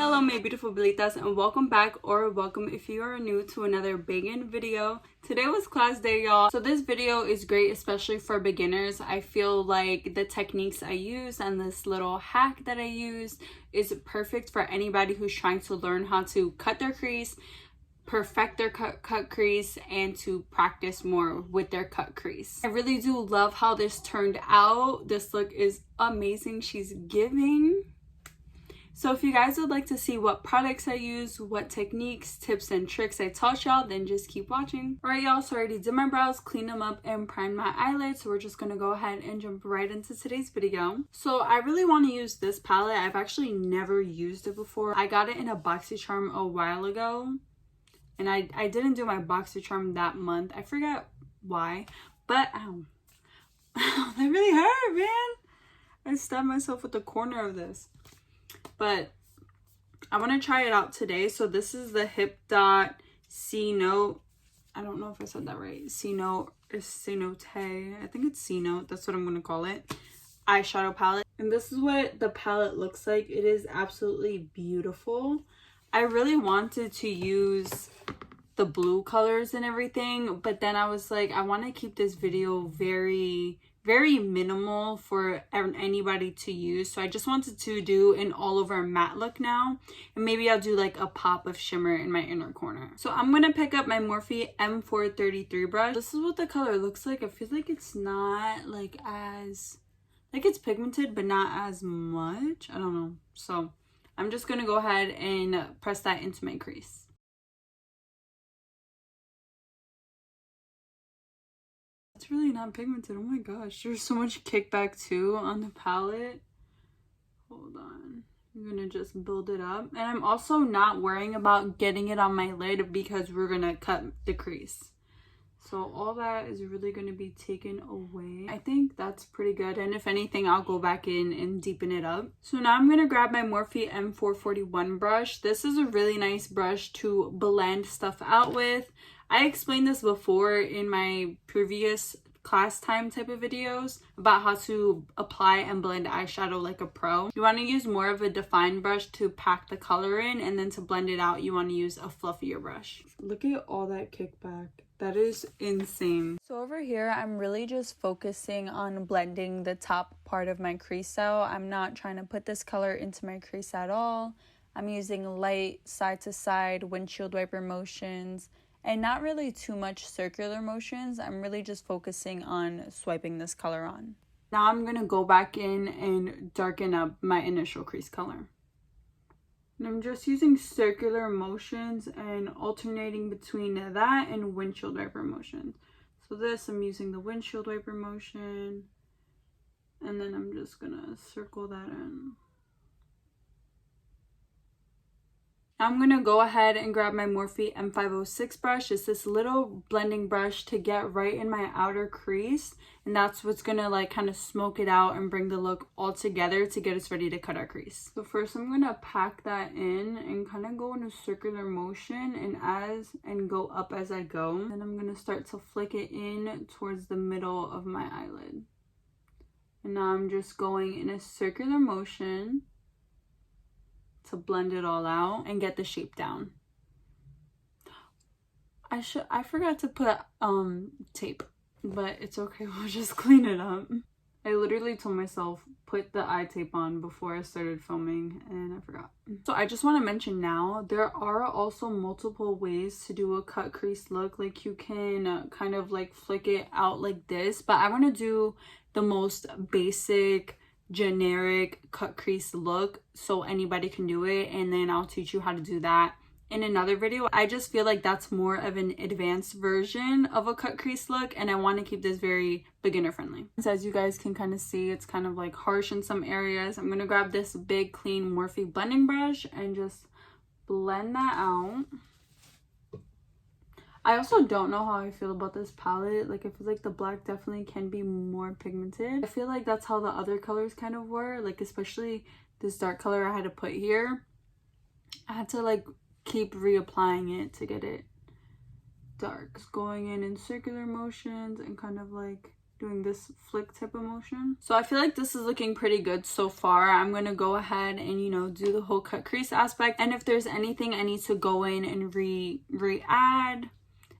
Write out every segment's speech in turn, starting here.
Hello my beautiful bellitas, and welcome back, or welcome if you are new to another banging video. Today was class day, y'all, so this video is great especially for beginners. I feel like the techniques I use and this little hack that I use is perfect for anybody who's trying to learn how to cut their crease, perfect their cut crease, and to practice more with their cut crease. I really do love how this turned out. This look is amazing. She's giving. So if you guys would like to see what products I use, what techniques, tips, and tricks I taught y'all, then just keep watching. Alright y'all, so I already did my brows, cleaned them up, and primed my eyelids. So we're just gonna go ahead and jump right into today's video. So I really want to use this palette. I've actually never used it before. I got it in a BoxyCharm a while ago. And I didn't do my BoxyCharm that month. I forget why. But, ow. That really hurt, man. I stabbed myself with the corner of this. But I want to try it out today. So this is the Hipdot cenote. I don't know if I said that right. Cenote or cenote. I think it's cenote. That's what I'm going to call it. Eyeshadow palette. And this is what the palette looks like. It is absolutely beautiful. I really wanted to use the blue colors and everything, but then I was like, I want to keep this video very minimal for anybody to use. So I just wanted to do an all over matte look now, and maybe I'll do like a pop of shimmer in my inner corner. So I'm gonna pick up my Morphe M433 brush. This is what the color looks like. I feel like it's not like as, like it's pigmented but not as much. I don't know. So I'm just gonna go ahead and press that into my crease. It's really not pigmented. Oh my gosh, there's so much kickback too on the palette. Hold on, I'm gonna just build it up. And I'm also not worrying about getting it on my lid because we're gonna cut the crease. So all that is really going to be taken away. I think that's pretty good. And if anything, I'll go back in and deepen it up. So now I'm going to grab my Morphe M441 brush. This is a really nice brush to blend stuff out with. I explained this before in my previous class time type of videos about how to apply and blend eyeshadow like a pro. You want to use more of a defined brush to pack the color in, and then to blend it out you want to use a fluffier brush. Look at all that kickback. That is insane. So over here, I'm really just focusing on blending the top part of my crease out. I'm not trying to put this color into my crease at all. I'm using light side to side windshield wiper motions and not really too much circular motions. I'm really just focusing on swiping this color on. Now I'm going to go back in and darken up my initial crease color. And I'm just using circular motions and alternating between that and windshield wiper motion. So this, I'm using the windshield wiper motion, and then I'm just gonna circle that in. I'm gonna go ahead and grab my Morphe M506 brush. It's this little blending brush to get right in my outer crease, and that's what's gonna like kind of smoke it out and bring the look all together to get us ready to cut our crease. So first I'm gonna pack that in and kind of go in a circular motion and go up as I go. Then I'm gonna start to flick it in towards the middle of my eyelid. And now I'm just going in a circular motion to blend it all out and get the shape down. I forgot to put tape, but it's okay, we'll just clean it up. I literally told myself put the eye tape on before I started filming, and I forgot. So I just want to mention now, there are also multiple ways to do a cut crease look. Like you can kind of like flick it out like this, but I want to do the most basic generic cut crease look so anybody can do it, and then I'll teach you how to do that in another video. I just feel like that's more of an advanced version of a cut crease look, and I want to keep this very beginner friendly. So as you guys can kind of see, it's kind of like harsh in some areas. I'm gonna grab this big clean Morphe blending brush and just blend that out. I also don't know how I feel about this palette. Like I feel like the black definitely can be more pigmented. I feel like that's how the other colors kind of were, like especially this dark color I had to put here. I had to like keep reapplying it to get it dark. Just going in circular motions and kind of like doing this flick type of motion. So I feel like this is looking pretty good so far. I'm gonna go ahead and, you know, do the whole cut crease aspect, and if there's anything I need to go in and re-add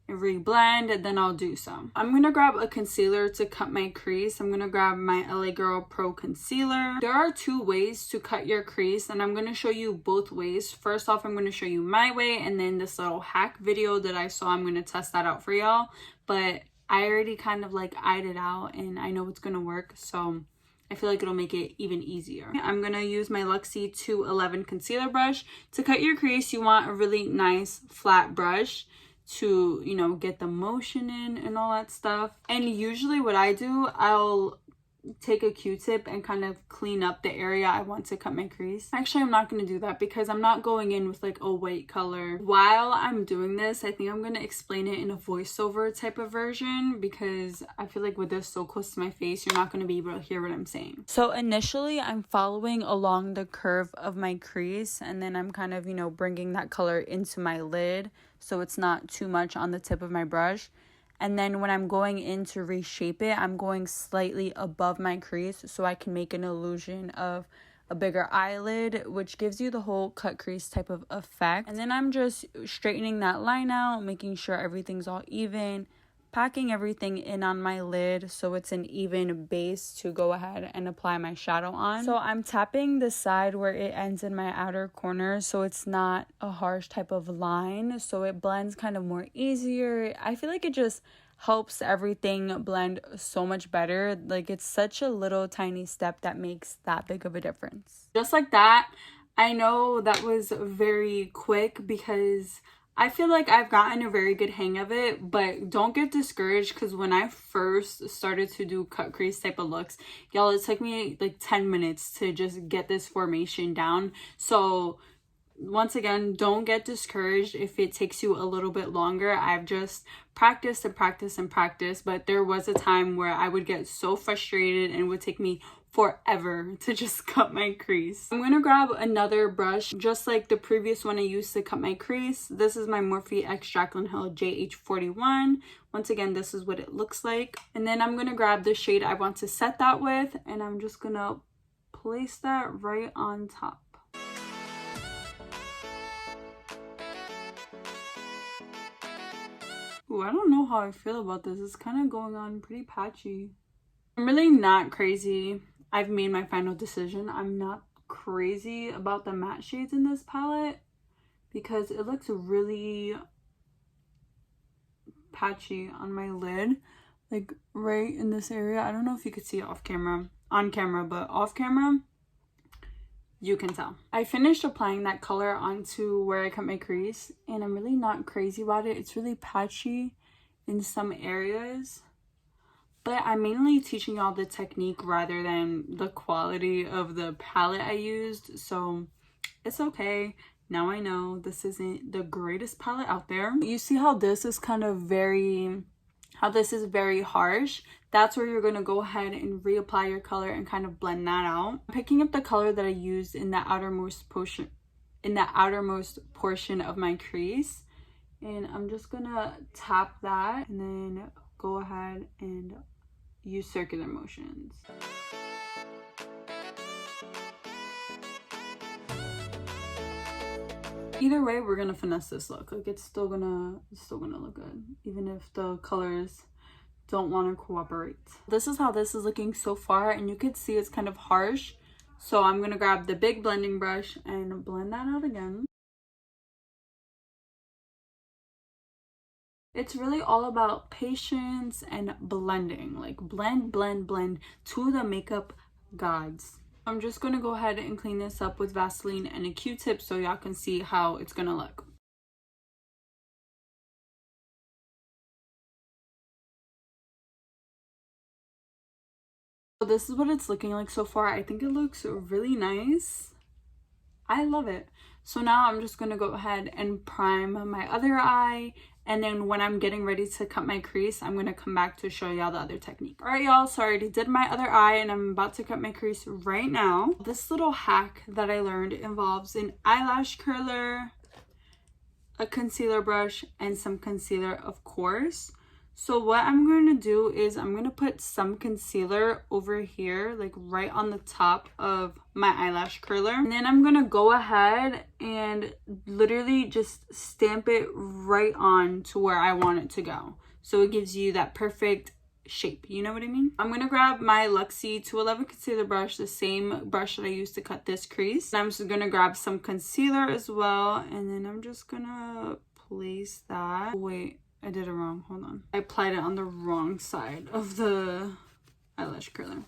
and re-blend, then I'll do so. I'm gonna grab a concealer to cut my crease. I'm gonna grab my LA Girl Pro Concealer. There are 2 ways to cut your crease, and I'm gonna show you both ways. First off, I'm gonna show you my way, and then this little hack video that I saw, I'm gonna test that out for y'all. But I already kind of like eyed it out, and I know it's gonna work, so I feel like it'll make it even easier. I'm gonna use my Luxie 211 concealer brush. To cut your crease, you want a really nice flat brush to, you know, get the motion in and all that stuff. And usually what I do, I'll take a Q-tip and kind of clean up the area I want to cut my crease. Actually, I'm not going to do that because I'm not going in with like a white color. While I'm doing this, I think I'm going to explain it in a voiceover type of version, because I feel like with this so close to my face, you're not going to be able to hear what I'm saying. So initially, I'm following along the curve of my crease, and then I'm kind of, you know, bringing that color into my lid so it's not too much on the tip of my brush. And then when I'm going in to reshape it, I'm going slightly above my crease so I can make an illusion of a bigger eyelid, which gives you the whole cut crease type of effect. And then I'm just straightening that line out, making sure everything's all even, packing everything in on my lid so it's an even base to go ahead and apply my shadow on. So I'm tapping the side where it ends in my outer corner so it's not a harsh type of line, so it blends kind of more easier. I feel like it just helps everything blend so much better. Like, it's such a little tiny step that makes that big of a difference. Just like that. I know that was very quick because I feel like I've gotten a very good hang of it, but don't get discouraged, because when I first started to do cut crease type of looks, y'all, it took me like 10 minutes to just get this formation down. So once again, don't get discouraged if it takes you a little bit longer. I've just practiced and practiced and practiced, but there was a time where I would get so frustrated and it would take me forever to just cut my crease. I'm gonna grab another brush just like the previous one I used to cut my crease. This is my Morphe X Jaclyn Hill JH41. Once again, this is what it looks like. And then I'm gonna grab the shade I want to set that with, and I'm just gonna place that right on top. Ooh, I don't know how I feel about this. It's kind of going on pretty patchy. I'm really not crazy. I've made my final decision. I'm not crazy about the matte shades in this palette because it looks really patchy on my lid, like right in this area. I don't know if you could see it off camera, on camera, but off camera, you can tell. I finished applying that color onto where I cut my crease, and I'm really not crazy about it. It's really patchy in some areas, but I'm mainly teaching y'all the technique rather than the quality of the palette I used, so it's okay. Now I know this isn't the greatest palette out there. You see how this is kind of very, harsh? That's where you're gonna go ahead and reapply your color and kind of blend that out. I'm picking up the color that I used in the outermost portion of my crease, and I'm just gonna tap that and then go ahead and use circular motions. Either way, we're gonna finesse this look. Like, it's still gonna look good, even if the colors don't want to cooperate. This is how this is looking so far, and you could see it's kind of harsh. So I'm gonna grab the big blending brush and blend that out again. It's really all about patience and blending. Like, blend, blend, blend to the makeup gods. I'm just gonna go ahead and clean this up with Vaseline and a Q-tip so y'all can see how it's gonna look. So this is what it's looking like so far. I think it looks really nice. I love it. So now I'm just gonna go ahead and prime my other eye, and then when I'm getting ready to cut my crease, I'm gonna come back to show y'all the other technique. All right, y'all, so I already did my other eye and I'm about to cut my crease right now. This little hack that I learned involves an eyelash curler, a concealer brush, and some concealer, of course. So what I'm going to do is I'm going to put some concealer over here, like right on the top of my eyelash curler. And then I'm going to go ahead and literally just stamp it right on to where I want it to go. So it gives you that perfect shape, you know what I mean? I'm going to grab my Luxie 211 concealer brush, the same brush that I used to cut this crease. And I'm just going to grab some concealer as well. And then I'm just going to place that. Wait. I did it wrong. Hold on. I applied it on the wrong side of the eyelash curler.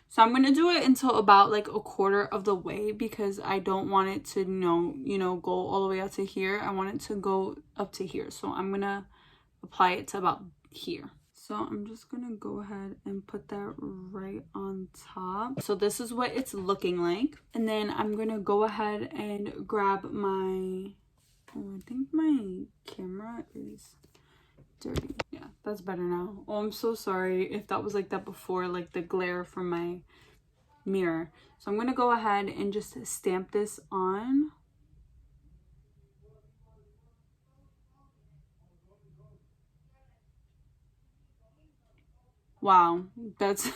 So I'm going to do it until about like a quarter of the way because I don't want it to, go all the way out to here. I want it to go up to here. So I'm going to apply it to about here. So I'm just going to go ahead and put that right on top. So this is what it's looking like. And then I'm going to go ahead and grab my, I think my camera is dirty. Yeah, that's better now. Oh, I'm so sorry if that was like that before, like the glare from my mirror. So I'm gonna go ahead and just stamp this on. Wow, that's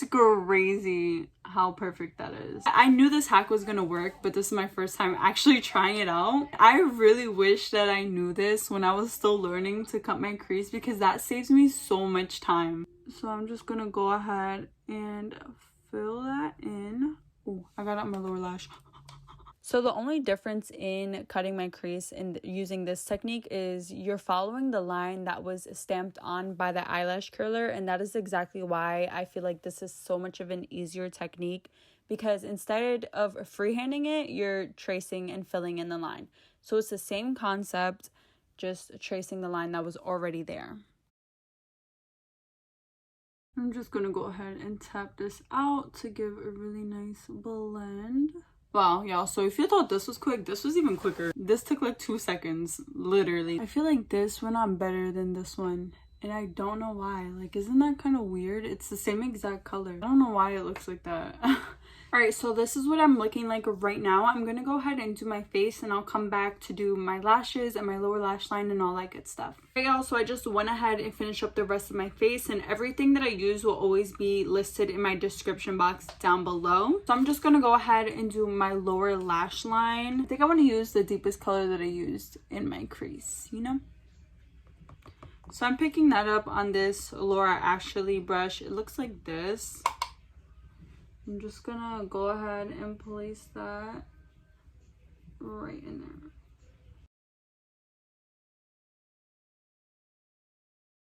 crazy how perfect that is. I knew this hack was gonna work, but this is my first time actually trying it out. I really wish that I knew this when I was still learning to cut my crease because that saves me so much time. So I'm just gonna go ahead and fill that in. Oh, I got it on my lower lash. So the only difference in cutting my crease and using this technique is you're following the line that was stamped on by the eyelash curler, and that is exactly why I feel like this is so much of an easier technique because instead of freehanding it, you're tracing and filling in the line. So it's the same concept, just tracing the line that was already there. I'm just gonna go ahead and tap this out to give a really nice blend. Wow, y'all, so if you thought this was quick, this was even quicker. This took like 2 seconds, literally. I feel like this went on better than this one, and I don't know why. Like, isn't that kind of weird? It's the same exact color. I don't know why it looks like that. Alright, so this is what I'm looking like right now. I'm gonna go ahead and do my face, and I'll come back to do my lashes and my lower lash line and all that good stuff. Okay, y'all, so I just went ahead and finished up the rest of my face, and everything that I use will always be listed in my description box down below. So I'm just gonna go ahead and do my lower lash line. I think I want to use the deepest color that I used in my crease, So I'm picking that up on this Laura Ashley brush. It looks like this. I'm just gonna go ahead and place that right in there.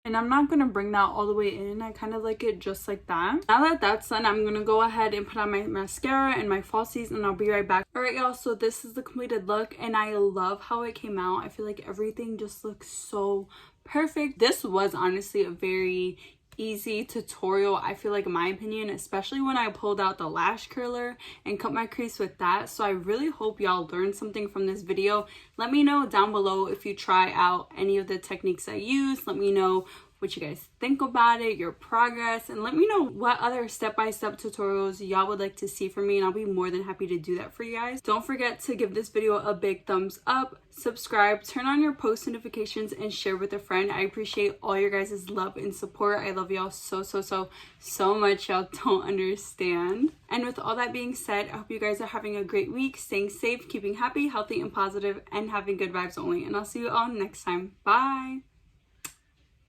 And I'm not gonna bring that all the way in. I kind of like it just like that. Now that that's done, I'm gonna go ahead and put on my mascara and my falsies, and I'll be right back. Alright, y'all, so this is the completed look, and I love how it came out. I feel like everything just looks so perfect. This was honestly a very easy tutorial, I feel like, in my opinion, especially when I pulled out the lash curler and cut my crease with that. So I really hope y'all learned something from this video. Let me know down below if you try out any of the techniques I use. Let me know what you guys think about it, your progress, and let me know what other step-by-step tutorials y'all would like to see from me, and I'll be more than happy to do that for you guys. Don't forget to give this video a big thumbs up, subscribe, turn on your post notifications, and share with a friend. I appreciate all your guys' love and support. I love y'all so much. Y'all don't understand. And with all that being said, I hope you guys are having a great week, staying safe, keeping happy, healthy, and positive, and having good vibes only. And I'll see you all next time. Bye!